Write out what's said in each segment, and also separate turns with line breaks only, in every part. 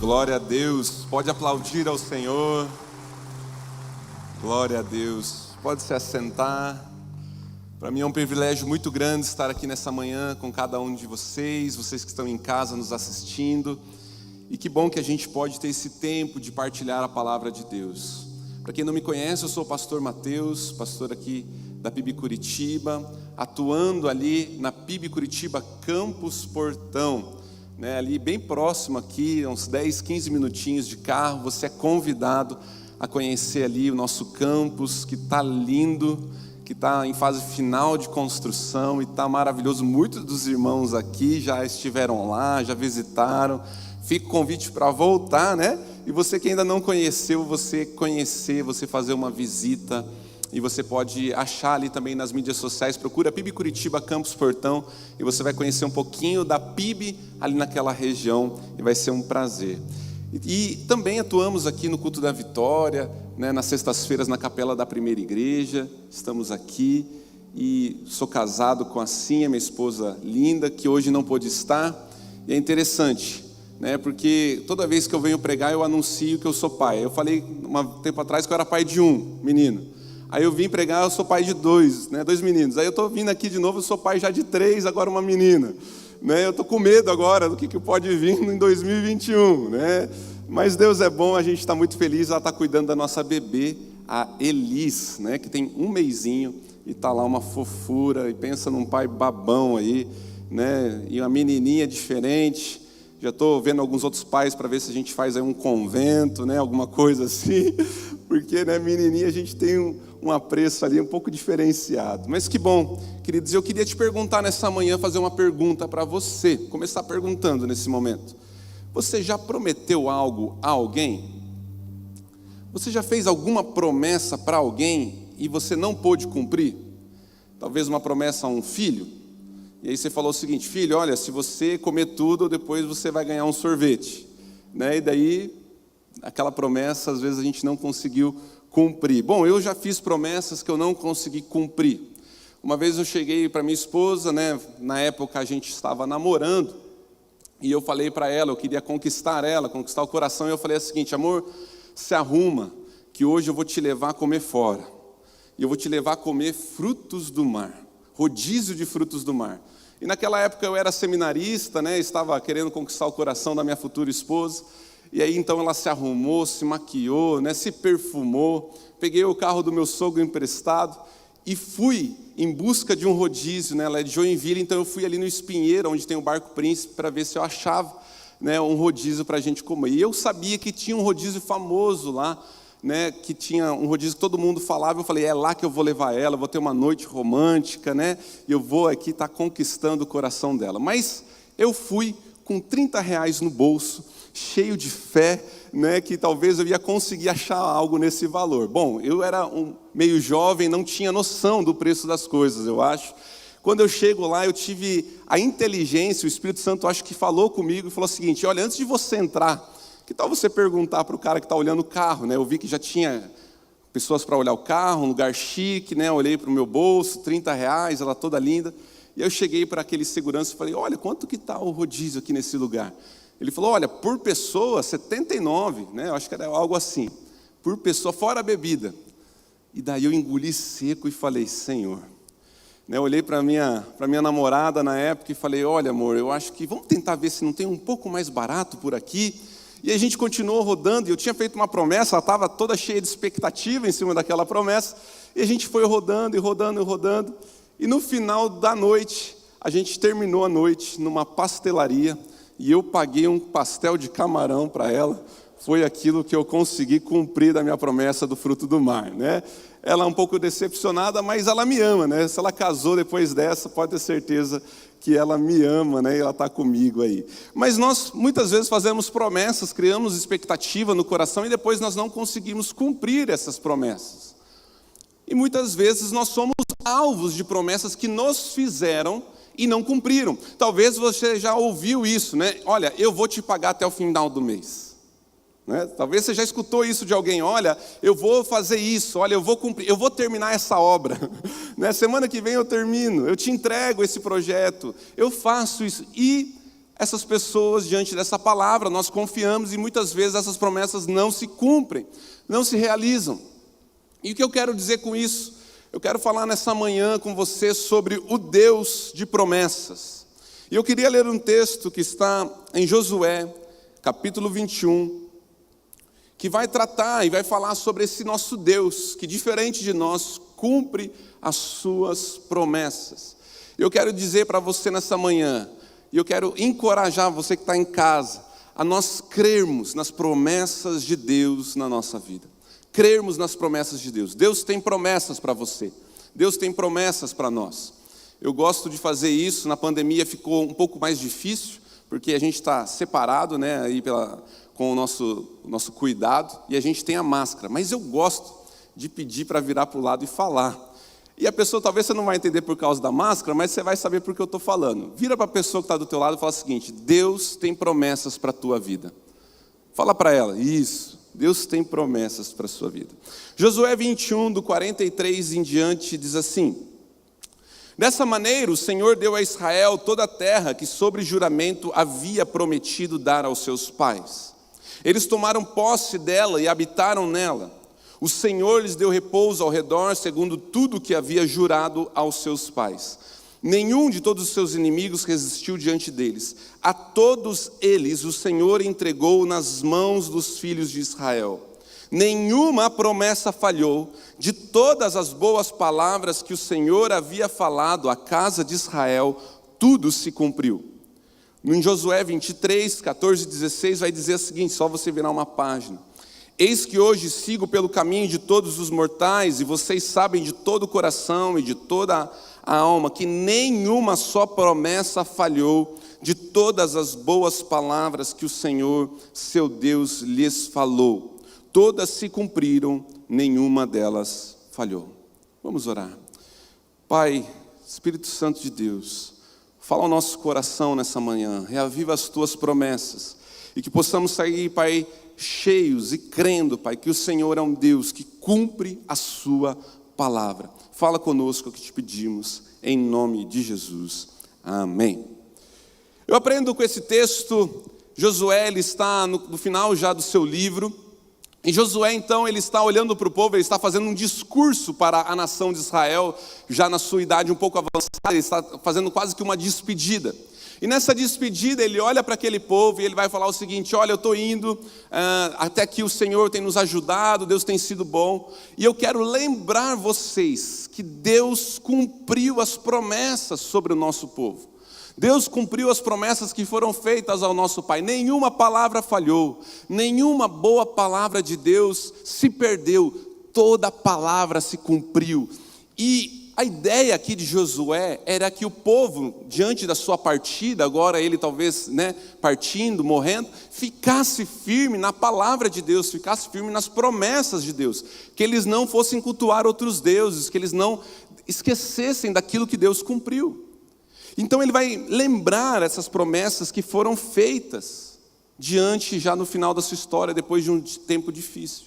Glória a Deus, pode aplaudir ao Senhor. Glória a Deus, pode se assentar. Para mim é um privilégio muito grande estar aqui nessa manhã com cada um de vocês que estão em casa nos assistindo. E que bom que a gente pode ter esse tempo de partilhar a palavra de Deus. Para quem não me conhece, eu sou o pastor Mateus, pastor aqui da PIB Curitiba, atuando ali na PIB Curitiba Campus Portão, ali bem próximo aqui, uns 10, 15 minutinhos de carro. Você é convidado a conhecer ali o nosso campus, que está lindo, que está em fase final de construção e está maravilhoso. Muitos dos irmãos aqui já estiveram lá, já visitaram. Fica o convite para voltar, E você que ainda não conheceu, você conhecer, você fazer uma visita. E você pode achar ali também nas mídias sociais, procura PIB Curitiba Campus Portão, e você vai conhecer um pouquinho da PIB ali naquela região, e vai ser um prazer. E também atuamos aqui no Culto da Vitória, nas sextas-feiras na Capela da Primeira Igreja. Estamos aqui, e sou casado com a Cinha, minha esposa linda, que hoje não pôde estar. E é interessante, porque toda vez que eu venho pregar, eu anuncio que eu sou pai. Eu falei um tempo atrás que eu era pai de um menino. Aí eu vim pregar, eu sou pai de dois meninos. Aí eu estou vindo aqui de novo, eu sou pai já de 3, agora uma menina. Eu estou com medo agora do que pode vir em 2021. Mas Deus é bom, a gente está muito feliz. Ela está cuidando da nossa bebê, a Elis, que tem um mesinho, e está lá uma fofura, e pensa num pai babão aí, e uma menininha diferente. Já estou vendo alguns outros pais para ver se a gente faz aí um convento, alguma coisa assim, porque menininha a gente tem um apreço ali um pouco diferenciado. Mas que bom, queridos, eu queria te perguntar nessa manhã, fazer uma pergunta para você, começar perguntando nesse momento. Você já prometeu algo a alguém? Você já fez alguma promessa para alguém e você não pôde cumprir? Talvez uma promessa a um filho? E aí você falou o seguinte: filho, olha, se você comer tudo, depois você vai ganhar um sorvete. E daí, aquela promessa, às vezes a gente não conseguiu cumprir. Bom, eu já fiz promessas que eu não consegui cumprir. Uma vez eu cheguei para minha esposa, na época a gente estava namorando, e eu falei para ela, eu queria conquistar o coração, e eu falei o seguinte: amor, se arruma, que hoje eu vou te levar a comer fora. E eu vou te levar a comer frutos do mar, rodízio de frutos do mar. E naquela época eu era seminarista, estava querendo conquistar o coração da minha futura esposa. E aí então ela se arrumou, se maquiou, se perfumou. Peguei o carro do meu sogro emprestado e fui em busca de um rodízio. Ela é de Joinville, então eu fui ali no Espinheiro, onde tem o Barco Príncipe, para ver se eu achava um rodízio para a gente comer. E eu sabia que tinha um rodízio famoso lá, que tinha um rodízio que todo mundo falava. Eu falei, é lá que eu vou levar ela, vou ter uma noite romântica, e eu vou aqui estar conquistando o coração dela. Mas eu fui com R$30 no bolso, cheio de fé, que talvez eu ia conseguir achar algo nesse valor. Bom, eu era meio jovem, não tinha noção do preço das coisas, eu acho. Quando eu chego lá, eu tive a inteligência, o Espírito Santo acho que falou comigo e falou o seguinte: olha, antes de você entrar, que tal você perguntar para o cara que está olhando o carro? Eu vi que já tinha pessoas para olhar o carro, um lugar chique, eu olhei para o meu bolso, R$30, ela toda linda. E eu cheguei para aquele segurança e falei, olha, quanto que está o rodízio aqui nesse lugar? Ele falou, olha, por pessoa, 79, eu acho que era algo assim, por pessoa, fora a bebida. E daí eu engoli seco e falei, Senhor. Eu olhei para minha namorada na época e falei, olha, amor, eu acho que vamos tentar ver se não tem um pouco mais barato por aqui. E a gente continuou rodando, e eu tinha feito uma promessa, ela estava toda cheia de expectativa em cima daquela promessa, e a gente foi rodando e rodando e rodando, e no final da noite, a gente terminou a noite numa pastelaria, e eu paguei um pastel de camarão para ela. Foi aquilo que eu consegui cumprir da minha promessa do fruto do mar, Ela é um pouco decepcionada, mas ela me ama, Se ela casou depois dessa, pode ter certeza que ela me ama, E ela está comigo aí. Mas nós, muitas vezes, fazemos promessas, criamos expectativa no coração, e depois nós não conseguimos cumprir essas promessas. E muitas vezes nós somos alvos de promessas que nos fizeram e não cumpriram. Talvez você já ouviu isso, Olha, eu vou te pagar até o final do mês. Talvez você já escutou isso de alguém, olha, eu vou fazer isso, olha, eu vou cumprir, eu vou terminar essa obra, Semana que vem eu termino, eu te entrego esse projeto, eu faço isso. E essas pessoas diante dessa palavra, nós confiamos e muitas vezes essas promessas não se cumprem, não se realizam. E o que eu quero dizer com isso? Eu quero falar nessa manhã com você sobre o Deus de promessas. E eu queria ler um texto que está em Josué, capítulo 21, que vai tratar e vai falar sobre esse nosso Deus, que diferente de nós, cumpre as suas promessas. Eu quero dizer para você nessa manhã, e eu quero encorajar você que está em casa, a nós crermos nas promessas de Deus na nossa vida. Crermos nas promessas de Deus. Deus tem promessas para você. Deus tem promessas para nós. Eu gosto de fazer isso. Na pandemia ficou um pouco mais difícil, porque a gente está separado, né, aí com o nosso cuidado, e a gente tem a máscara. Mas eu gosto de pedir para virar para o lado e falar. E a pessoa, talvez você não vai entender por causa da máscara, mas você vai saber por que eu estou falando. Vira para a pessoa que está do teu lado e fala o seguinte: Deus tem promessas para a tua vida. Fala para ela, isso. Deus tem promessas para a sua vida. Josué 21, do 43 em diante, diz assim: dessa maneira o Senhor deu a Israel toda a terra que sobre juramento havia prometido dar aos seus pais. Eles tomaram posse dela e habitaram nela. O Senhor lhes deu repouso ao redor, segundo tudo que havia jurado aos seus pais. Nenhum de todos os seus inimigos resistiu diante deles. A todos eles o Senhor entregou nas mãos dos filhos de Israel. Nenhuma promessa falhou. De todas as boas palavras que o Senhor havia falado à casa de Israel, tudo se cumpriu. Em Josué 23, 14 e 16 vai dizer o seguinte, só você virar uma página. Eis que hoje sigo pelo caminho de todos os mortais, e vocês sabem de todo o coração e de toda a alma, que nenhuma só promessa falhou, de todas as boas palavras que o Senhor, seu Deus, lhes falou. Todas se cumpriram, nenhuma delas falhou. Vamos orar. Pai, Espírito Santo de Deus, fala ao nosso coração nessa manhã, reaviva as tuas promessas, e que possamos sair, Pai, cheios e crendo, Pai, que o Senhor é um Deus que cumpre a sua palavra. Fala conosco o que te pedimos, em nome de Jesus. Amém. Eu aprendo com esse texto. Josué, ele está no final já do seu livro. E Josué, então, ele está olhando para o povo, ele está fazendo um discurso para a nação de Israel, já na sua idade um pouco avançada, ele está fazendo quase que uma despedida. E nessa despedida ele olha para aquele povo e ele vai falar o seguinte: olha, eu estou indo, até aqui o Senhor tem nos ajudado, Deus tem sido bom. E eu quero lembrar vocês que Deus cumpriu as promessas sobre o nosso povo. Deus cumpriu as promessas que foram feitas ao nosso Pai. Nenhuma palavra falhou, nenhuma boa palavra de Deus se perdeu. Toda palavra se cumpriu. E a ideia aqui de Josué era que o povo, diante da sua partida, agora ele talvez, partindo, morrendo, ficasse firme na palavra de Deus, ficasse firme nas promessas de Deus, que eles não fossem cultuar outros deuses, que eles não esquecessem daquilo que Deus cumpriu. Então ele vai lembrar essas promessas que foram feitas diante, já no final da sua história, depois de um tempo difícil.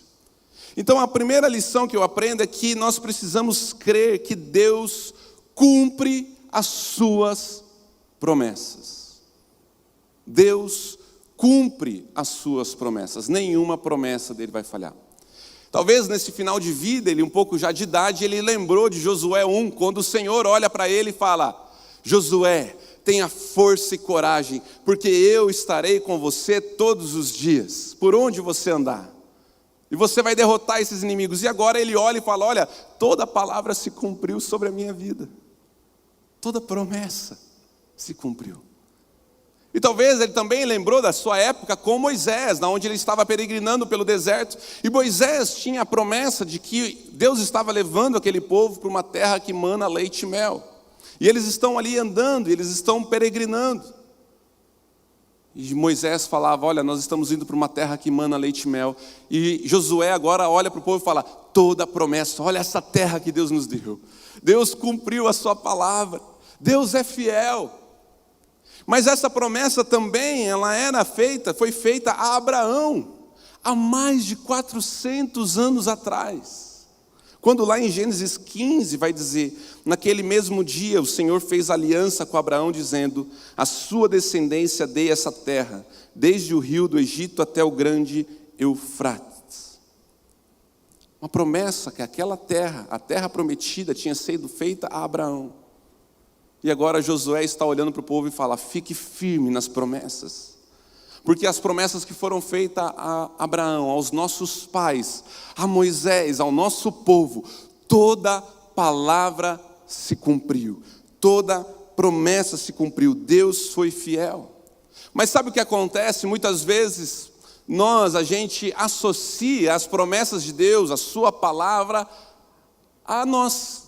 Então a primeira lição que eu aprendo é que nós precisamos crer que Deus cumpre as suas promessas. Deus cumpre as suas promessas, nenhuma promessa dele vai falhar. Talvez nesse final de vida, ele um pouco já de idade, ele lembrou de Josué 1, quando o Senhor olha para ele e fala: Josué, tenha força e coragem, porque eu estarei com você todos os dias, por onde você andar. E você vai derrotar esses inimigos. E agora ele olha e fala: olha, toda palavra se cumpriu sobre a minha vida. Toda promessa se cumpriu. E talvez ele também lembrou da sua época com Moisés, onde ele estava peregrinando pelo deserto. E Moisés tinha a promessa de que Deus estava levando aquele povo para uma terra que mana leite e mel. E eles estão ali andando, eles estão peregrinando. E Moisés falava: olha, nós estamos indo para uma terra que mana leite e mel. E Josué agora olha para o povo e fala: toda a promessa, olha essa terra que Deus nos deu. Deus cumpriu a sua palavra. Deus é fiel. Mas essa promessa também, foi feita a Abraão, há mais de 400 anos atrás. Quando lá em Gênesis 15 vai dizer: naquele mesmo dia o Senhor fez aliança com Abraão, dizendo: a sua descendência dei essa terra, desde o rio do Egito até o grande Eufrates. Uma promessa que aquela terra, a terra prometida, tinha sido feita a Abraão. E agora Josué está olhando para o povo e fala: fique firme nas promessas. Porque as promessas que foram feitas a Abraão, aos nossos pais, a Moisés, ao nosso povo, toda palavra se cumpriu, toda promessa se cumpriu, Deus foi fiel. Mas sabe o que acontece? Muitas vezes a gente associa as promessas de Deus, a sua palavra, a nós.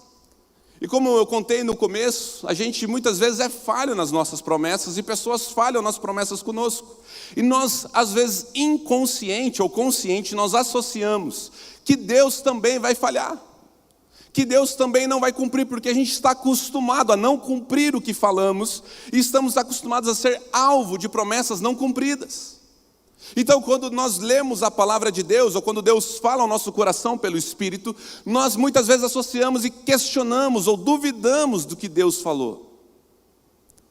E como eu contei no começo, a gente muitas vezes é falho nas nossas promessas e pessoas falham nas promessas conosco. E nós, às vezes, inconsciente ou consciente, nós associamos que Deus também vai falhar, que Deus também não vai cumprir, porque a gente está acostumado a não cumprir o que falamos e estamos acostumados a ser alvo de promessas não cumpridas. Então, quando nós lemos a palavra de Deus, ou quando Deus fala ao nosso coração pelo Espírito, nós muitas vezes associamos e questionamos ou duvidamos do que Deus falou.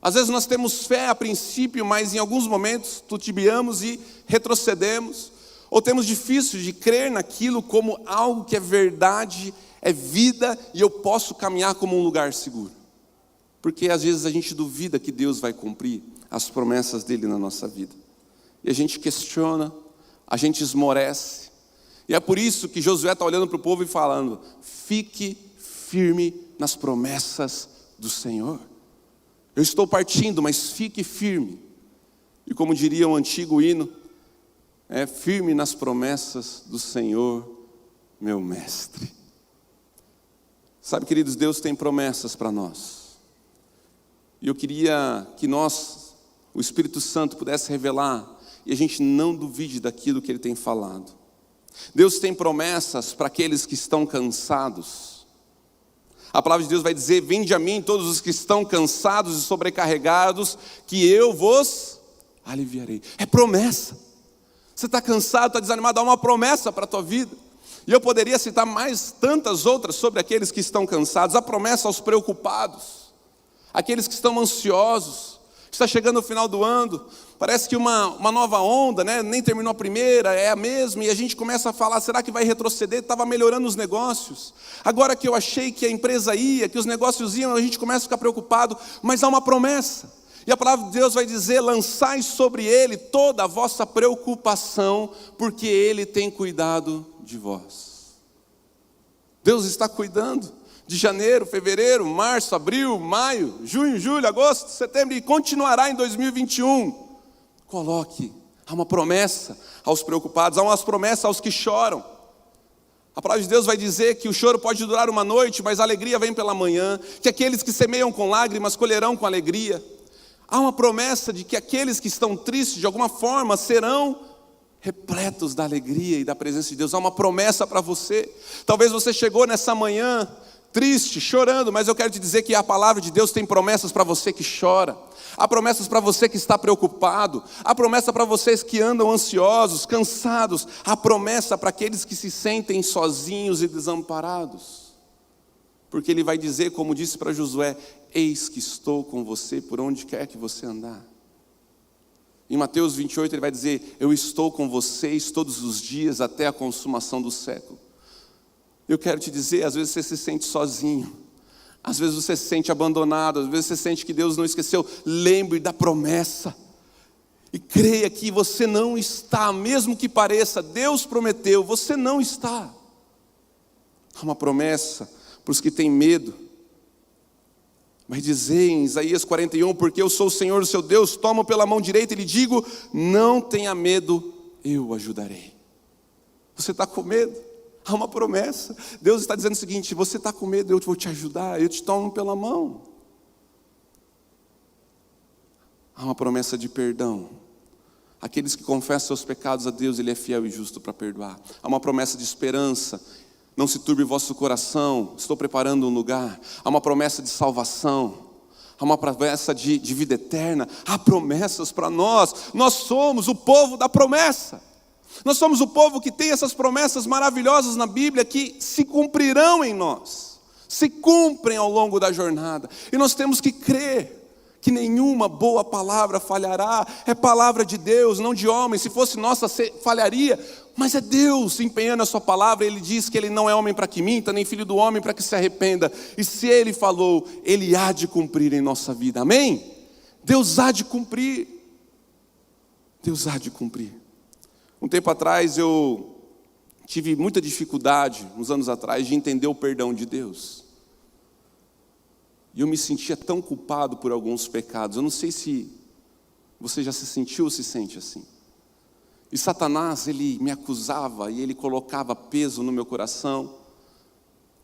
Às vezes nós temos fé a princípio, mas em alguns momentos titubeamos e retrocedemos, ou temos difícil de crer naquilo como algo que é verdade, é vida, e eu posso caminhar como um lugar seguro. Porque às vezes a gente duvida que Deus vai cumprir as promessas dele na nossa vida. E a gente questiona, a gente esmorece. E é por isso que Josué está olhando para o povo e falando: fique firme nas promessas do Senhor. Eu estou partindo, mas fique firme. E como diria o antigo hino, firme nas promessas do Senhor, meu mestre. Sabe, queridos, Deus tem promessas para nós. E eu queria que nós, o Espírito Santo, pudesse revelar e a gente não duvide daquilo que Ele tem falado. Deus tem promessas para aqueles que estão cansados. A palavra de Deus vai dizer: vinde a mim todos os que estão cansados e sobrecarregados, que eu vos aliviarei. É promessa. Você está cansado, está desanimado, há uma promessa para a tua vida. E eu poderia citar mais tantas outras sobre aqueles que estão cansados. A promessa aos preocupados, aqueles que estão ansiosos. Está chegando o final do ano, parece que uma nova onda, né? Nem terminou a primeira, é a mesma, e a gente começa a falar: será que vai retroceder? Estava melhorando os negócios, agora que eu achei que a empresa ia, que os negócios iam, a gente começa a ficar preocupado, mas há uma promessa, e a palavra de Deus vai dizer: lançai sobre Ele toda a vossa preocupação, porque Ele tem cuidado de vós. Deus está cuidando de janeiro, fevereiro, março, abril, maio, junho, julho, agosto, setembro, e continuará em 2021. Coloque, há uma promessa aos preocupados, há uma promessa aos que choram. A palavra de Deus vai dizer que o choro pode durar uma noite, mas a alegria vem pela manhã, que aqueles que semeiam com lágrimas colherão com alegria. Há uma promessa de que aqueles que estão tristes de alguma forma serão repletos da alegria e da presença de Deus. Há uma promessa para você. Talvez você chegou nessa manhã triste, chorando, mas eu quero te dizer que a palavra de Deus tem promessas para você que chora, há promessas para você que está preocupado, há promessa para vocês que andam ansiosos, cansados, há promessa para aqueles que se sentem sozinhos e desamparados, porque Ele vai dizer, como disse para Josué: eis que estou com você por onde quer que você andar. Em Mateus 28 Ele vai dizer: eu estou com vocês todos os dias até a consumação do século. Eu quero te dizer, às vezes você se sente sozinho, às vezes você se sente abandonado, às vezes você sente que Deus não esqueceu. Lembre da promessa e creia que você não está, mesmo que pareça, Deus prometeu, você não está. Há uma promessa para os que têm medo. Vai dizer em Isaías 41, porque eu sou o Senhor, o seu Deus, tomo pela mão direita e lhe digo: não tenha medo, eu o ajudarei. Você está com medo? Há uma promessa. Deus está dizendo o seguinte: você está com medo, eu vou te ajudar, eu te tomo pela mão. Há uma promessa de perdão. Aqueles que confessam seus pecados a Deus, Ele é fiel e justo para perdoar. Há uma promessa de esperança. Não se turbe o vosso coração, estou preparando um lugar. Há uma promessa de salvação. Há uma promessa de vida eterna. Há promessas para nós. Nós somos o povo da promessa. Nós somos o povo que tem essas promessas maravilhosas na Bíblia que se cumprirão em nós, se cumprem ao longo da jornada. E nós temos que crer que nenhuma boa palavra falhará. É palavra de Deus, não de homem. Se fosse nossa, falharia. Mas é Deus empenhando a sua palavra. Ele diz que Ele não é homem para que minta, nem filho do homem para que se arrependa. E se Ele falou, Ele há de cumprir em nossa vida. Amém? Deus há de cumprir. Deus há de cumprir. Um tempo atrás eu tive muita dificuldade, uns anos atrás, de entender o perdão de Deus. E eu me sentia tão culpado por alguns pecados. Eu não sei se você já se sentiu ou se sente assim. E Satanás, ele me acusava e ele colocava peso no meu coração.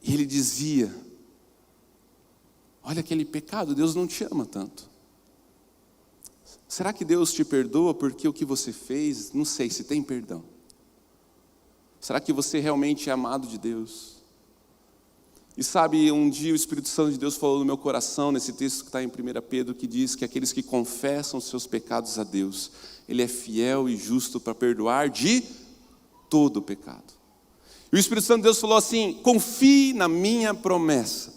E ele dizia: olha aquele pecado, Deus não te ama tanto. Será que Deus te perdoa porque o que você fez, não sei se tem perdão? Será que você realmente é amado de Deus? E sabe, um dia o Espírito Santo de Deus falou no meu coração, nesse texto que está em 1 Pedro, que diz que aqueles que confessam os seus pecados a Deus, Ele é fiel e justo para perdoar de todo o pecado. E o Espírito Santo de Deus falou assim: confie na minha promessa.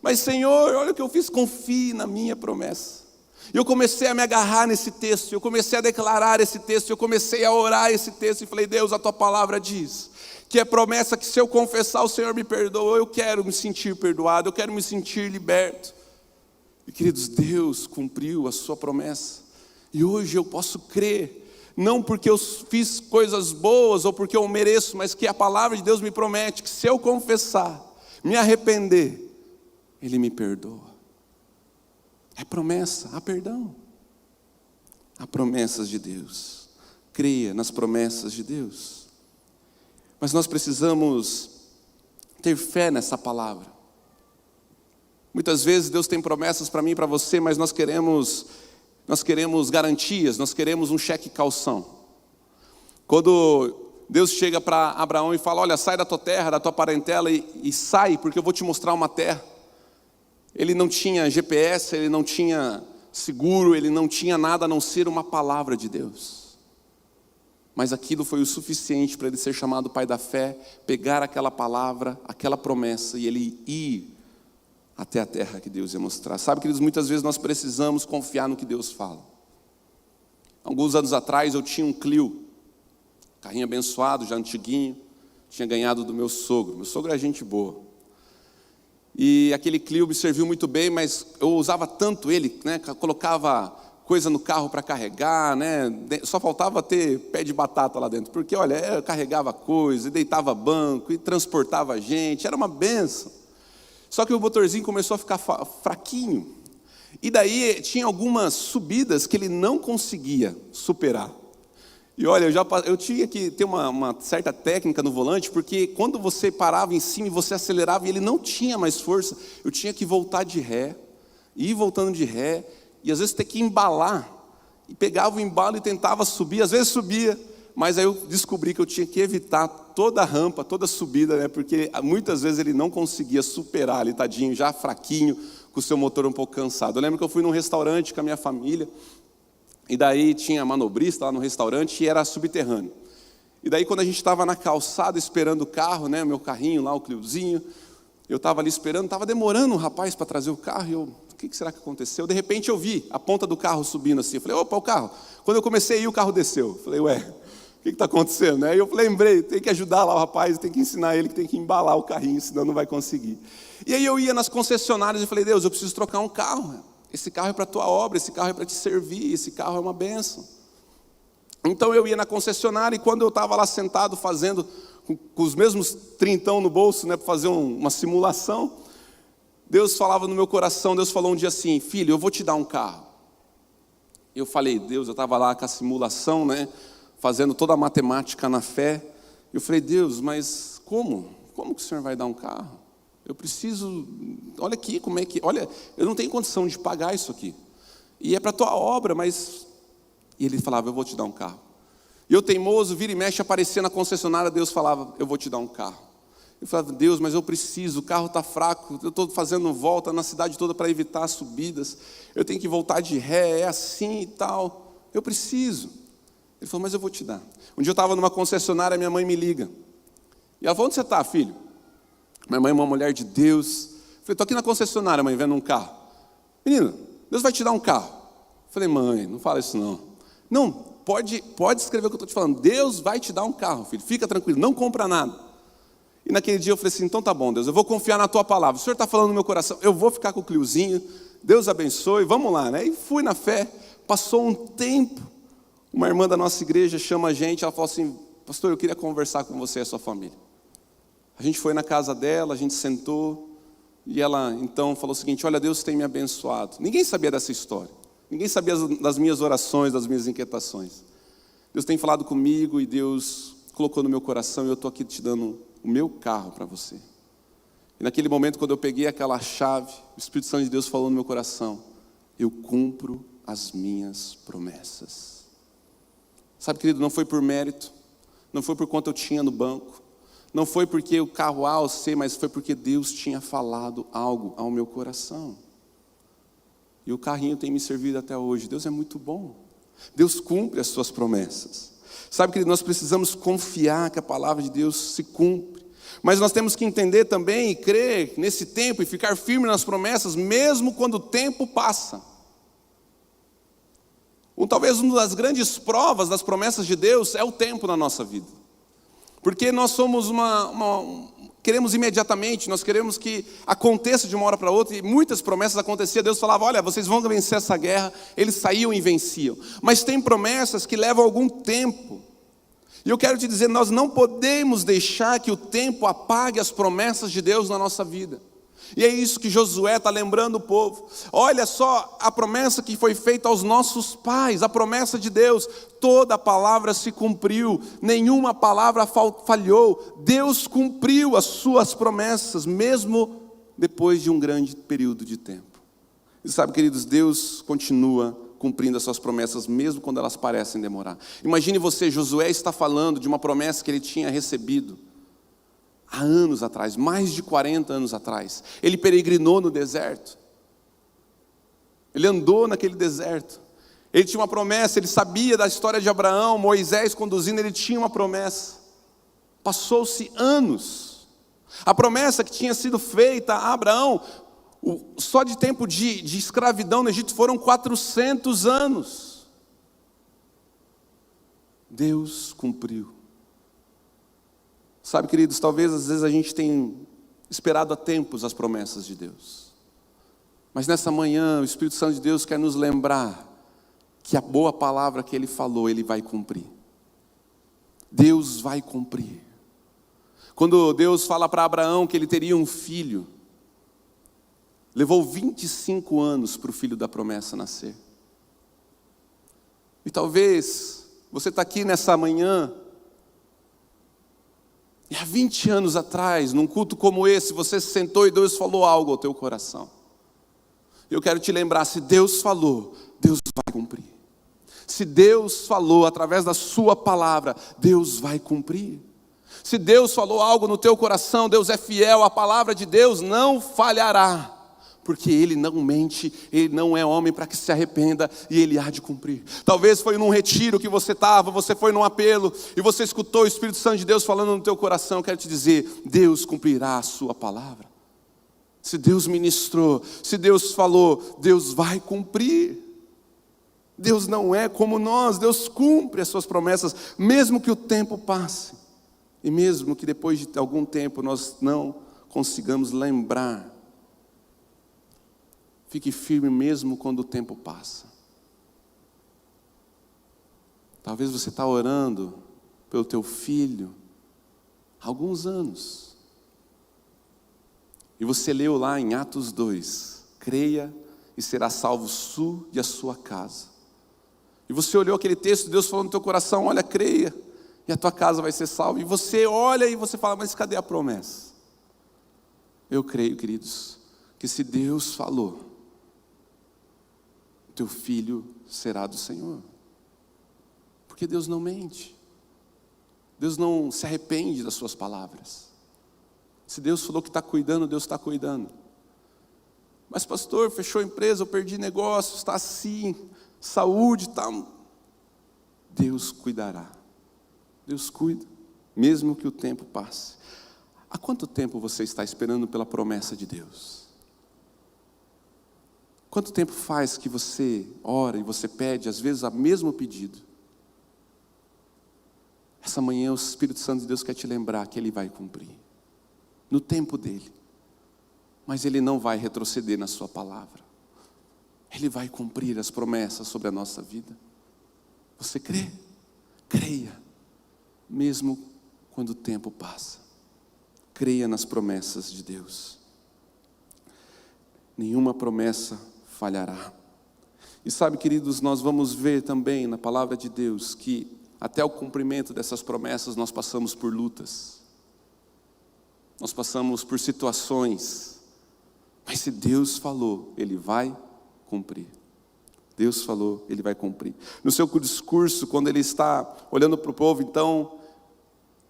Mas Senhor, olha o que eu fiz, confie na minha promessa. E eu comecei a me agarrar nesse texto, eu comecei a declarar esse texto, eu comecei a orar esse texto e falei: Deus, a tua palavra diz que é promessa que se eu confessar o Senhor me perdoa. Eu quero me sentir perdoado, eu quero me sentir liberto. E queridos, Deus cumpriu a sua promessa. E hoje eu posso crer, não porque eu fiz coisas boas ou porque eu mereço, mas que a palavra de Deus me promete que se eu confessar, me arrepender, Ele me perdoa. É promessa, há perdão. Há promessas de Deus. Creia nas promessas de Deus. Mas nós precisamos ter fé nessa palavra. Muitas vezes Deus tem promessas para mim e para você, mas nós queremos garantias, nós queremos um cheque calção. Quando Deus chega para Abraão e fala: olha, sai da tua terra, da tua parentela e sai, porque eu vou te mostrar uma terra. Ele não tinha GPS, ele não tinha seguro, ele não tinha nada a não ser uma palavra de Deus. Mas aquilo foi o suficiente para ele ser chamado pai da fé, pegar aquela palavra, aquela promessa e ele ir até a terra que Deus ia mostrar. Sabe, queridos, muitas vezes nós precisamos confiar no que Deus fala. Alguns anos atrás eu tinha um Clio, carrinho abençoado, já antiguinho, tinha ganhado do meu sogro. Meu sogro é gente boa. E aquele Clio me serviu muito bem, mas eu usava tanto ele, né, colocava coisa no carro para carregar, né? Só faltava ter pé de batata lá dentro, porque olha, eu carregava coisa, e deitava banco, e transportava gente, era uma benção. Só que o motorzinho começou a ficar fraquinho, e daí tinha algumas subidas que ele não conseguia superar. E olha, eu tinha que ter uma certa técnica no volante, porque quando você parava em cima e você acelerava e ele não tinha mais força, eu tinha que voltar de ré, ir voltando de ré, e às vezes ter que embalar, e pegava o embalo e tentava subir, às vezes subia, mas aí eu descobri que eu tinha que evitar toda a rampa, toda a subida, né? Porque muitas vezes ele não conseguia superar ali, tadinho, já fraquinho, com o seu motor um pouco cansado. Eu lembro que eu fui num restaurante com a minha família, e daí tinha manobrista lá no restaurante e era subterrâneo. E daí quando a gente estava na calçada esperando o carro, né, meu carrinho lá, o Cliozinho, eu estava ali esperando, estava demorando um rapaz para trazer o carro, e eu: o que será que aconteceu? De repente eu vi a ponta do carro subindo assim, eu falei: opa, o carro. Quando eu comecei a ir, o carro desceu. Eu falei: ué, o que está acontecendo? Aí eu lembrei, tem que ajudar lá o rapaz, tem que ensinar ele que tem que embalar o carrinho, senão não vai conseguir. E aí eu ia nas concessionárias e falei: Deus, eu preciso trocar um carro. Esse carro é para a tua obra, esse carro é para te servir, esse carro é uma bênção. Então eu ia na concessionária e quando eu estava lá sentado fazendo, com os mesmos trintão no bolso, né, para fazer uma simulação, Deus falava no meu coração, Deus falou um dia assim: filho, eu vou te dar um carro. Eu falei: Deus, eu estava lá com a simulação, né, fazendo toda a matemática na fé. Eu falei: Deus, mas como? Como que o Senhor vai dar um carro? Eu preciso, olha aqui como é que, olha, eu não tenho condição de pagar isso aqui. E é para a tua obra, mas... E ele falava: eu vou te dar um carro. E eu teimoso, vira e mexe, aparecia na concessionária, Deus falava: eu vou te dar um carro. Eu falava: Deus, mas eu preciso, o carro está fraco, eu estou fazendo volta na cidade toda para evitar as subidas, eu tenho que voltar de ré, é assim e tal, eu preciso. Ele falou, mas eu vou te dar. Um dia eu estava numa concessionária, minha mãe me liga. E ela falou, onde você está, filho? Minha mãe é uma mulher de Deus. Eu falei, estou aqui na concessionária, mãe, vendo um carro. Menina, Deus vai te dar um carro. Eu falei, mãe, não fala isso não. Não, pode escrever o que eu estou te falando. Deus vai te dar um carro, filho. Fica tranquilo, não compra nada. E naquele dia eu falei assim, então tá bom, Deus, eu vou confiar na tua palavra. O Senhor está falando no meu coração, eu vou ficar com o Cliozinho. Deus abençoe, vamos lá, né? E fui na fé. Passou um tempo. Uma irmã da nossa igreja chama a gente, ela falou assim, pastor, eu queria conversar com você e a sua família. A gente foi na casa dela, a gente sentou, e ela então falou o seguinte, olha, Deus tem me abençoado. Ninguém sabia dessa história, ninguém sabia das minhas orações, das minhas inquietações. Deus tem falado comigo e Deus colocou no meu coração, e eu estou aqui te dando o meu carro para você. E naquele momento, quando eu peguei aquela chave, o Espírito Santo de Deus falou no meu coração, eu cumpro as minhas promessas. Sabe, querido, não foi por mérito, não foi por quanto eu tinha no banco, não foi porque o carro A ou C, mas foi porque Deus tinha falado algo ao meu coração. E o carrinho tem me servido até hoje. Deus é muito bom. Deus cumpre as suas promessas. Sabe, querido, nós precisamos confiar que a palavra de Deus se cumpre. Mas nós temos que entender também e crer nesse tempo e ficar firme nas promessas, mesmo quando o tempo passa. Talvez uma das grandes provas das promessas de Deus é o tempo na nossa vida. Porque nós somos queremos imediatamente, nós queremos que aconteça de uma hora para outra, e muitas promessas aconteciam, Deus falava, olha, vocês vão vencer essa guerra, eles saíam e venciam. Mas tem promessas que levam algum tempo. E eu quero te dizer, nós não podemos deixar que o tempo apague as promessas de Deus na nossa vida. E é isso que Josué está lembrando o povo. Olha só a promessa que foi feita aos nossos pais, a promessa de Deus. Toda a palavra se cumpriu, nenhuma palavra falhou. Deus cumpriu as suas promessas, mesmo depois de um grande período de tempo. E sabe, queridos, Deus continua cumprindo as suas promessas, mesmo quando elas parecem demorar. Imagine você, Josué está falando de uma promessa que ele tinha recebido há anos atrás, mais de 40 anos atrás. Ele peregrinou no deserto. Ele andou naquele deserto. Ele tinha uma promessa, ele sabia da história de Abraão, Moisés conduzindo, ele tinha uma promessa. Passou-se anos. A promessa que tinha sido feita a Abraão, só de tempo de escravidão no Egito, foram 400 anos. Deus cumpriu. Sabe, queridos, talvez às vezes a gente tenha esperado há tempos as promessas de Deus. Mas nessa manhã, o Espírito Santo de Deus quer nos lembrar que a boa palavra que Ele falou, Ele vai cumprir. Deus vai cumprir. Quando Deus fala para Abraão que ele teria um filho, levou 25 anos para o filho da promessa nascer. E talvez você está aqui nessa manhã, e há 20 anos atrás, num culto como esse, você se sentou e Deus falou algo ao teu coração. Eu quero te lembrar, se Deus falou, Deus vai cumprir. Se Deus falou através da sua palavra, Deus vai cumprir. Se Deus falou algo no teu coração, Deus é fiel, a palavra de Deus não falhará. Porque Ele não mente, Ele não é homem para que se arrependa, e Ele há de cumprir. Talvez foi num retiro que você estava, você foi num apelo, e você escutou o Espírito Santo de Deus falando no teu coração. Eu quero te dizer, Deus cumprirá a sua palavra. Se Deus ministrou, se Deus falou, Deus vai cumprir. Deus não é como nós, Deus cumpre as suas promessas, mesmo que o tempo passe. E mesmo que depois de algum tempo nós não consigamos lembrar. Fique firme mesmo quando o tempo passa. Talvez você está orando pelo teu filho há alguns anos. E você leu lá em Atos 2, creia e será salvo tu e a sua casa. E você olhou aquele texto, Deus falou no teu coração, olha, creia e a tua casa vai ser salva. E você olha e você fala, mas cadê a promessa? Eu creio, queridos, que se Deus falou, teu filho será do Senhor. Porque Deus não mente. Deus não se arrepende das suas palavras. Se Deus falou que está cuidando, Deus está cuidando. Mas pastor, fechou a empresa, eu perdi negócio, está assim, saúde está Deus cuidará. Deus cuida, mesmo que o tempo passe. Há quanto tempo você está esperando pela promessa de Deus? Quanto tempo faz que você ora e você pede, às vezes, o mesmo pedido? Essa manhã o Espírito Santo de Deus quer te lembrar que Ele vai cumprir, no tempo dEle. Mas Ele não vai retroceder na sua palavra. Ele vai cumprir as promessas sobre a nossa vida. Você crê? Creia, mesmo quando o tempo passa. Creia nas promessas de Deus. Nenhuma promessa falhará. E sabe, queridos, nós vamos ver também na palavra de Deus que até o cumprimento dessas promessas nós passamos por lutas. Nós passamos por situações. Mas se Deus falou, Ele vai cumprir. Deus falou, Ele vai cumprir. No seu discurso, quando Ele está olhando para o povo, então,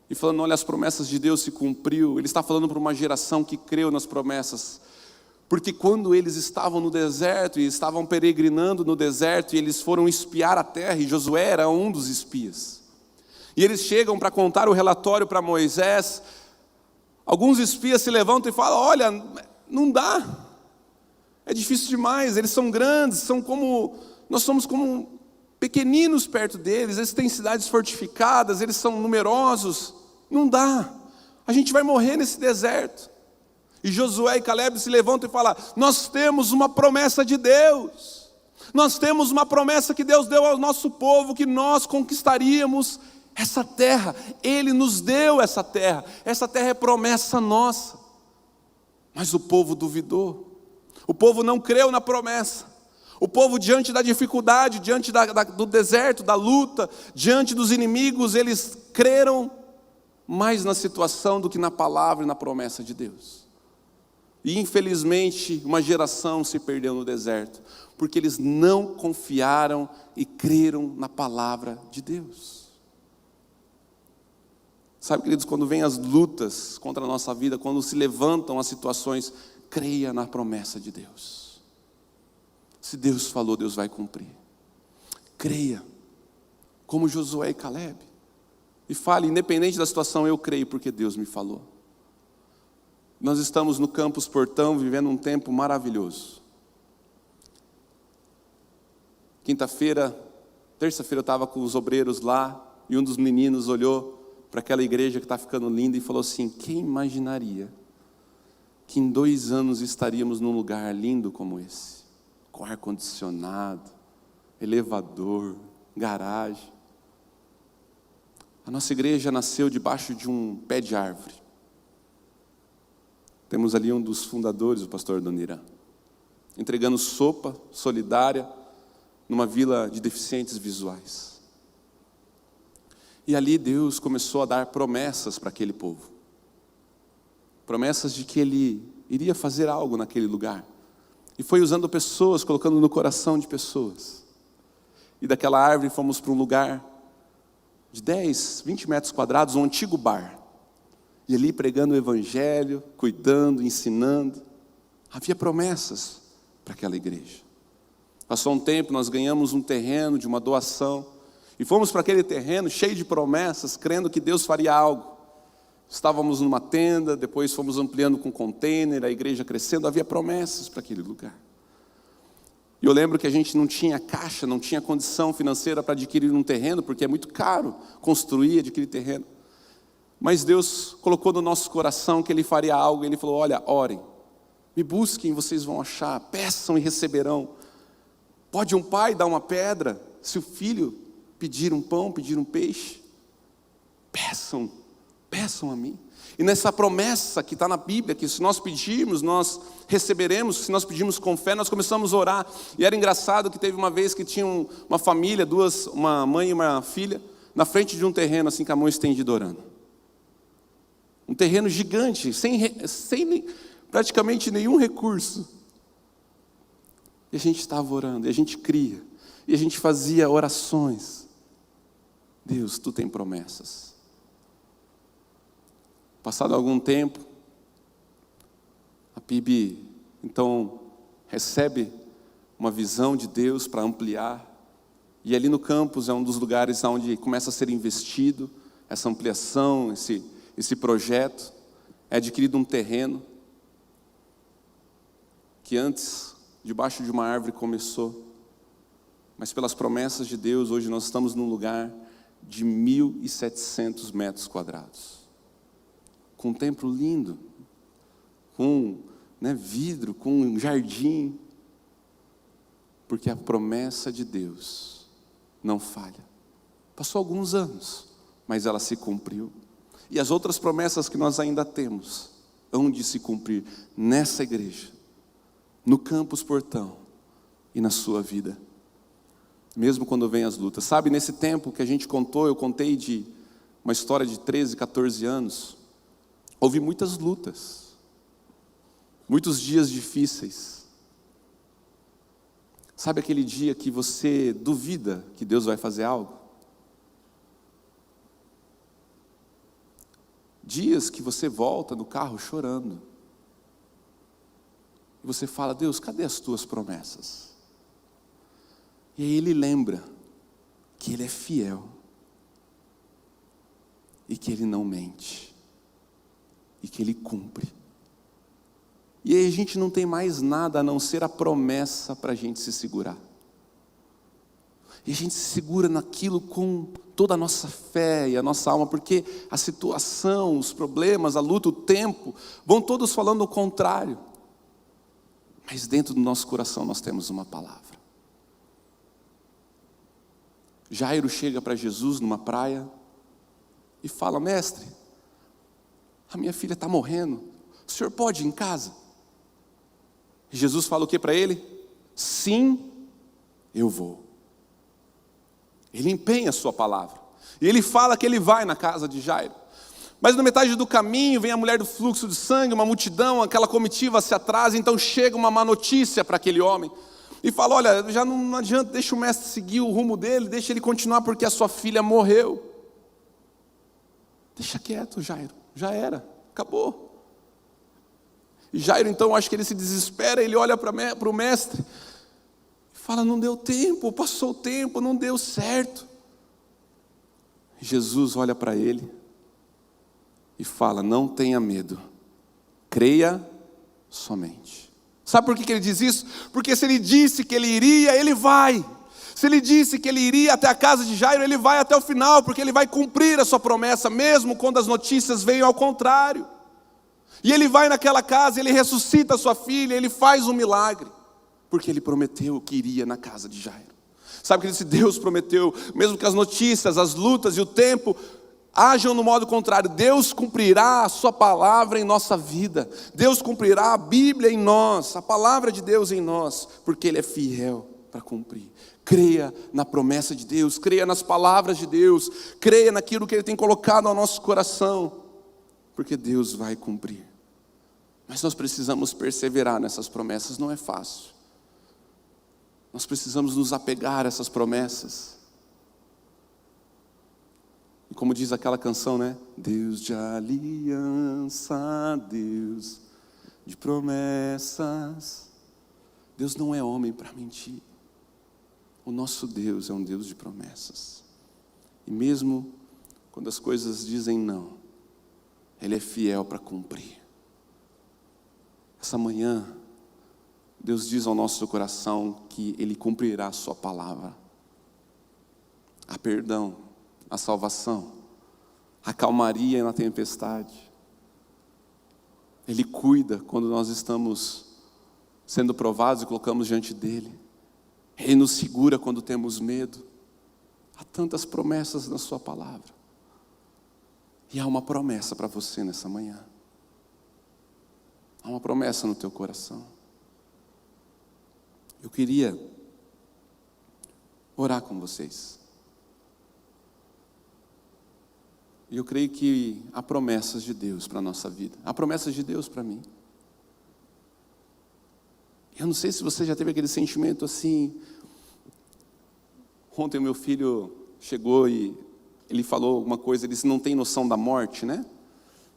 e falando, olha, as promessas de Deus se cumpriu. Ele está falando para uma geração que creu nas promessas. Porque quando eles estavam no deserto, e estavam peregrinando no deserto, e eles foram espiar a terra, e Josué era um dos espias. E eles chegam para contar o relatório para Moisés. Alguns espias se levantam e falam, olha, não dá. É difícil demais, eles são grandes, nós somos como pequeninos perto deles, eles têm cidades fortificadas, eles são numerosos, não dá, a gente vai morrer nesse deserto. E Josué e Caleb se levantam e falam, nós temos uma promessa de Deus, nós temos uma promessa que Deus deu ao nosso povo, que nós conquistaríamos essa terra, Ele nos deu essa terra é promessa nossa. Mas o povo duvidou. O povo não creu na promessa. O povo, diante da dificuldade, diante do deserto, da luta, diante dos inimigos, eles creram mais na situação do que na palavra e na promessa de Deus. E infelizmente, uma geração se perdeu no deserto, porque eles não confiaram e creram na palavra de Deus. Sabe, queridos, quando vêm as lutas contra a nossa vida, quando se levantam as situações, creia na promessa de Deus. Se Deus falou, Deus vai cumprir. Creia, como Josué e Caleb. E fale, independente da situação, eu creio porque Deus me falou. Nós estamos no Campus Portão, vivendo um tempo maravilhoso. Terça-feira eu estava com os obreiros lá, e um dos meninos olhou para aquela igreja que está ficando linda e falou assim, quem imaginaria que em 2 anos estaríamos num lugar lindo como esse, com ar-condicionado, elevador, garagem. A nossa igreja nasceu debaixo de um pé de árvore. Temos ali um dos fundadores, o pastor Donirã, entregando sopa solidária numa vila de deficientes visuais. E ali Deus começou a dar promessas para aquele povo. Promessas de que Ele iria fazer algo naquele lugar. E foi usando pessoas, colocando no coração de pessoas. E daquela árvore fomos para um lugar de 10, 20 metros quadrados, um antigo bar. E ali pregando o evangelho, cuidando, ensinando. Havia promessas para aquela igreja. Passou um tempo, nós ganhamos um terreno de uma doação. E fomos para aquele terreno cheio de promessas, crendo que Deus faria algo. Estávamos numa tenda, depois fomos ampliando com container, a igreja crescendo, havia promessas para aquele lugar. E eu lembro que a gente não tinha caixa, não tinha condição financeira para adquirir um terreno, porque é muito caro construir, adquirir terreno. Mas Deus colocou no nosso coração que Ele faria algo, Ele falou, olha, orem, me busquem, vocês vão achar, peçam e receberão. Pode um pai dar uma pedra, se o filho pedir um pão, pedir um peixe? Peçam a mim. E nessa promessa que está na Bíblia, que se nós pedirmos, nós receberemos, se nós pedirmos com fé, nós começamos a orar. E era engraçado que teve uma vez que tinha uma família, uma mãe e uma filha, na frente de um terreno, assim, com a mão estendida orando. Um terreno gigante, sem praticamente nenhum recurso. E a gente estava orando, e a gente cria, e a gente fazia orações. Deus, Tu tem promessas. Passado algum tempo, a PIB, então, recebe uma visão de Deus para ampliar. E ali no campus é um dos lugares onde começa a ser investido essa ampliação, esse projeto. É adquirido um terreno que antes, debaixo de uma árvore começou. Mas pelas promessas de Deus, hoje nós estamos num lugar de 1.700 metros quadrados. Com um templo lindo, com vidro, com um jardim. Porque a promessa de Deus não falha. Passou alguns anos, mas ela se cumpriu. E as outras promessas que nós ainda temos, hão de se cumprir nessa igreja, no Campus Portão e na sua vida. Mesmo quando vem as lutas. Sabe, nesse tempo que a gente contou, eu contei de uma história de 13, 14 anos. Houve muitas lutas. Muitos dias difíceis. Sabe aquele dia que você duvida que Deus vai fazer algo? Dias que você volta no carro chorando. E você fala, Deus, cadê as tuas promessas? E aí Ele lembra que Ele é fiel. E que Ele não mente. E que Ele cumpre. E aí a gente não tem mais nada a não ser a promessa para a gente se segurar. E a gente se segura naquilo com toda a nossa fé e a nossa alma, porque a situação, os problemas, a luta, o tempo, vão todos falando o contrário. Mas dentro do nosso coração nós temos uma palavra. Jairo chega para Jesus numa praia e fala, mestre, a minha filha está morrendo, o senhor pode ir em casa? E Jesus fala o que para ele? Sim, eu vou. Ele empenha a sua palavra. E ele fala que ele vai na casa de Jairo. Mas na metade do caminho vem a mulher do fluxo de sangue, uma multidão, aquela comitiva se atrasa, então chega uma má notícia para aquele homem. E fala, olha, já não adianta, deixa o mestre seguir o rumo dele, deixa ele continuar porque a sua filha morreu. Deixa quieto, Jairo, já era, acabou. E Jairo então, acho que ele se desespera, ele olha para o mestre, fala, não deu tempo, passou o tempo, não deu certo. Jesus olha para ele e fala, não tenha medo, creia somente. Sabe por que ele diz isso? Porque se ele disse que ele iria, ele vai. Se ele disse que ele iria até a casa de Jairo, ele vai até o final, porque ele vai cumprir a sua promessa, mesmo quando as notícias venham ao contrário. E ele vai naquela casa, ele ressuscita a sua filha, ele faz um milagre. Porque ele prometeu que iria na casa de Jairo. Sabe que se Deus prometeu, mesmo que as notícias, as lutas e o tempo ajam no modo contrário, Deus cumprirá a sua palavra em nossa vida. Deus cumprirá a Bíblia em nós, a palavra de Deus em nós, porque Ele é fiel para cumprir. Creia na promessa de Deus, creia nas palavras de Deus, creia naquilo que Ele tem colocado ao nosso coração, porque Deus vai cumprir. Mas nós precisamos perseverar nessas promessas, não é fácil. Nós precisamos nos apegar a essas promessas. E como diz aquela canção, né? Deus de aliança, Deus de promessas. Deus não é homem para mentir. O nosso Deus é um Deus de promessas. E mesmo quando as coisas dizem não, Ele é fiel para cumprir. Essa manhã, Deus diz ao nosso coração que Ele cumprirá a sua palavra. Há perdão, a salvação, a calmaria na tempestade. Ele cuida quando nós estamos sendo provados e colocamos diante dEle. Ele nos segura quando temos medo. Há tantas promessas na sua palavra. E há uma promessa para você nessa manhã. Há uma promessa no teu coração. Eu queria orar com vocês. E eu creio que há promessas de Deus para a nossa vida. Há promessas de Deus para mim. Eu não sei se você já teve aquele sentimento assim. Ontem o meu filho chegou e ele falou alguma coisa, ele disse, não tem noção da morte, né?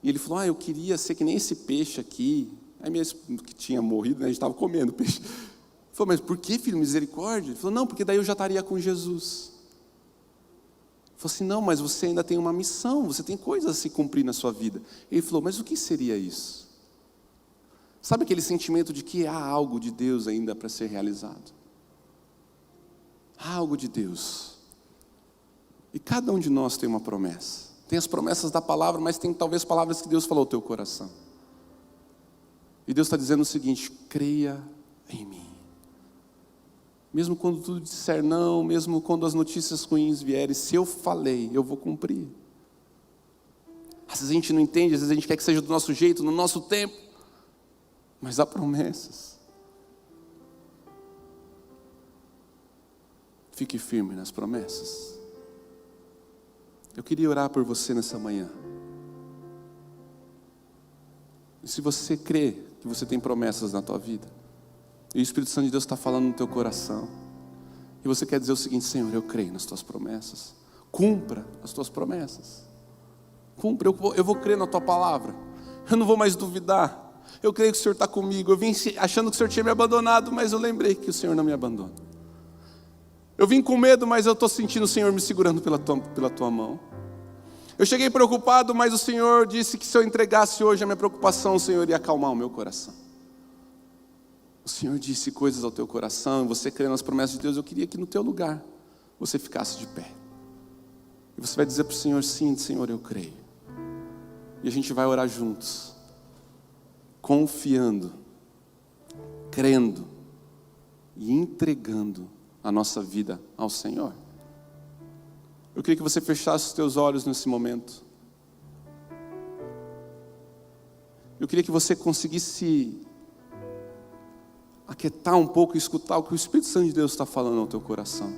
E ele falou, eu queria ser que nem esse peixe aqui. Aí mesmo que tinha morrido, né? A gente estava comendo peixe. falou, mas por que, filho, misericórdia? Ele falou, não, porque daí eu já estaria com Jesus. Ele falou assim, não, mas você ainda tem uma missão, você tem coisas a se cumprir na sua vida. Ele falou, mas o que seria isso? Sabe aquele sentimento de que há algo de Deus ainda para ser realizado? Há algo de Deus. E cada um de nós tem uma promessa. Tem as promessas da palavra, mas tem talvez palavras que Deus falou ao teu coração. E Deus está dizendo o seguinte, creia em mim. Mesmo quando tudo disser não, mesmo quando as notícias ruins vierem, se eu falei, eu vou cumprir. Às vezes a gente não entende, às vezes a gente quer que seja do nosso jeito, no nosso tempo. Mas há promessas. Fique firme nas promessas. Eu queria orar por você nessa manhã. E se você crê que você tem promessas na tua vida, e o Espírito Santo de Deus está falando no teu coração, e você quer dizer o seguinte, Senhor, eu creio nas tuas promessas. Cumpra as tuas promessas. Cumpra, eu vou crer na tua palavra. Eu não vou mais duvidar. Eu creio que o Senhor está comigo. Eu vim achando que o Senhor tinha me abandonado, mas eu lembrei que o Senhor não me abandona. Eu vim com medo, mas eu estou sentindo o Senhor me segurando pela tua mão. Eu cheguei preocupado, mas o Senhor disse que se eu entregasse hoje a minha preocupação, o Senhor ia acalmar o meu coração. O Senhor disse coisas ao teu coração, e você crê nas promessas de Deus. Eu queria que no teu lugar você ficasse de pé. E você vai dizer para o Senhor, sim, Senhor, eu creio. E a gente vai orar juntos. Confiando, crendo e entregando a nossa vida ao Senhor. Eu queria que você fechasse os teus olhos nesse momento. Eu queria que você conseguisse aquietar um pouco e escutar o que o Espírito Santo de Deus está falando ao teu coração.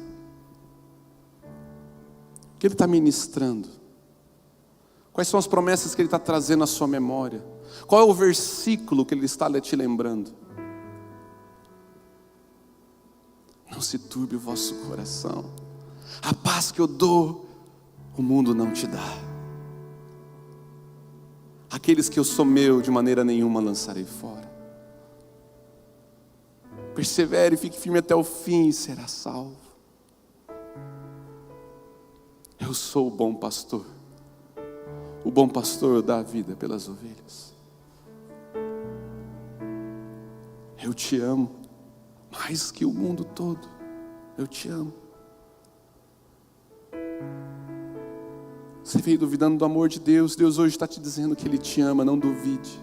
O que Ele está ministrando. Quais são as promessas que Ele está trazendo à sua memória. Qual é o versículo que Ele está te lembrando? Não se turbe o vosso coração. A paz que eu dou, o mundo não te dá. Aqueles que eu sou meu, de maneira nenhuma lançarei fora. Persevere, fique firme até o fim e será salvo. Eu sou o bom pastor. O bom pastor dá a vida pelas ovelhas. Eu te amo, mais que o mundo todo. Eu te amo. Você veio duvidando do amor de Deus. Deus hoje está te dizendo que Ele te ama, não duvide.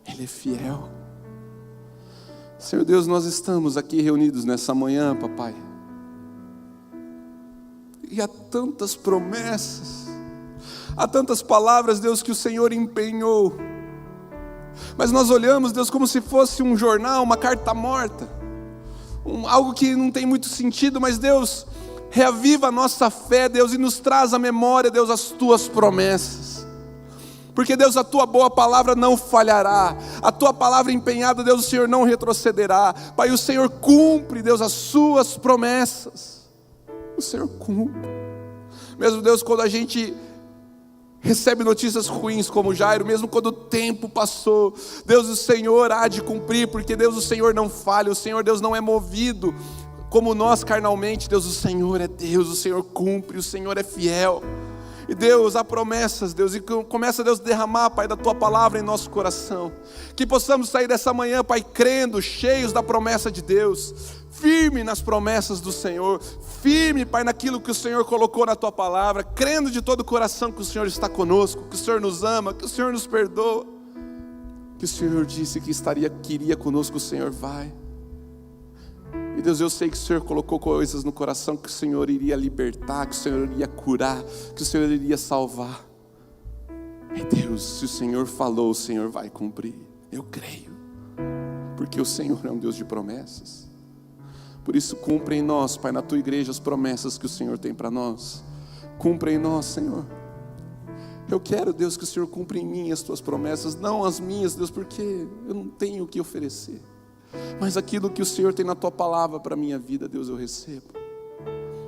Ele é fiel. Senhor Deus, nós estamos aqui reunidos nessa manhã, papai. E há tantas promessas, há tantas palavras, Deus, que o Senhor empenhou. Mas nós olhamos, Deus, como se fosse um jornal, uma carta morta. Algo que não tem muito sentido, mas Deus, reaviva a nossa fé, Deus, e nos traz à memória, Deus, as tuas promessas. Porque, Deus, a tua boa palavra não falhará. A tua palavra empenhada, Deus, o Senhor não retrocederá. Pai, o Senhor cumpre, Deus, as suas promessas. O Senhor cumpre. Mesmo, Deus, quando a gente recebe notícias ruins como Jairo, mesmo quando o tempo passou, Deus, o Senhor há de cumprir, porque Deus, o Senhor não falha, o Senhor, Deus, não é movido como nós carnalmente. Deus, o Senhor é Deus, o Senhor cumpre, o Senhor é fiel. E Deus, há promessas, Deus, e começa, Deus, a derramar, Pai, da Tua palavra em nosso coração. Que possamos sair dessa manhã, Pai, crendo, cheios da promessa de Deus, firme nas promessas do Senhor, firme, Pai, naquilo que o Senhor colocou na Tua palavra, crendo de todo o coração que o Senhor está conosco, que o Senhor nos ama, que o Senhor nos perdoa, que o Senhor disse que iria conosco, o Senhor vai. E Deus, eu sei que o Senhor colocou coisas no coração que o Senhor iria libertar, que o Senhor iria curar, que o Senhor iria salvar. E Deus, se o Senhor falou, o Senhor vai cumprir. Eu creio, porque o Senhor é um Deus de promessas. Por isso, cumpre em nós, Pai, na Tua igreja, as promessas que o Senhor tem para nós. Cumpre em nós, Senhor. Eu quero, Deus, que o Senhor cumpra em mim as Tuas promessas, não as minhas, Deus, porque eu não tenho o que oferecer. Mas aquilo que o Senhor tem na Tua palavra para a minha vida, Deus, eu recebo.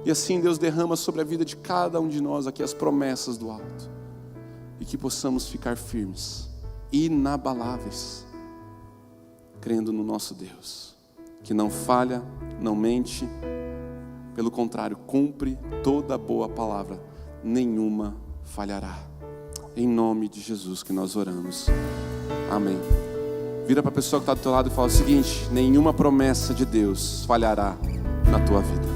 E assim, Deus, derrama sobre a vida de cada um de nós aqui as promessas do alto. E que possamos ficar firmes, inabaláveis, crendo no nosso Deus, que não falha, não mente, pelo contrário, cumpre toda boa palavra, nenhuma falhará. Em nome de Jesus que nós oramos. Amém. Vira para a pessoa que está do teu lado e fala o seguinte: nenhuma promessa de Deus falhará na tua vida.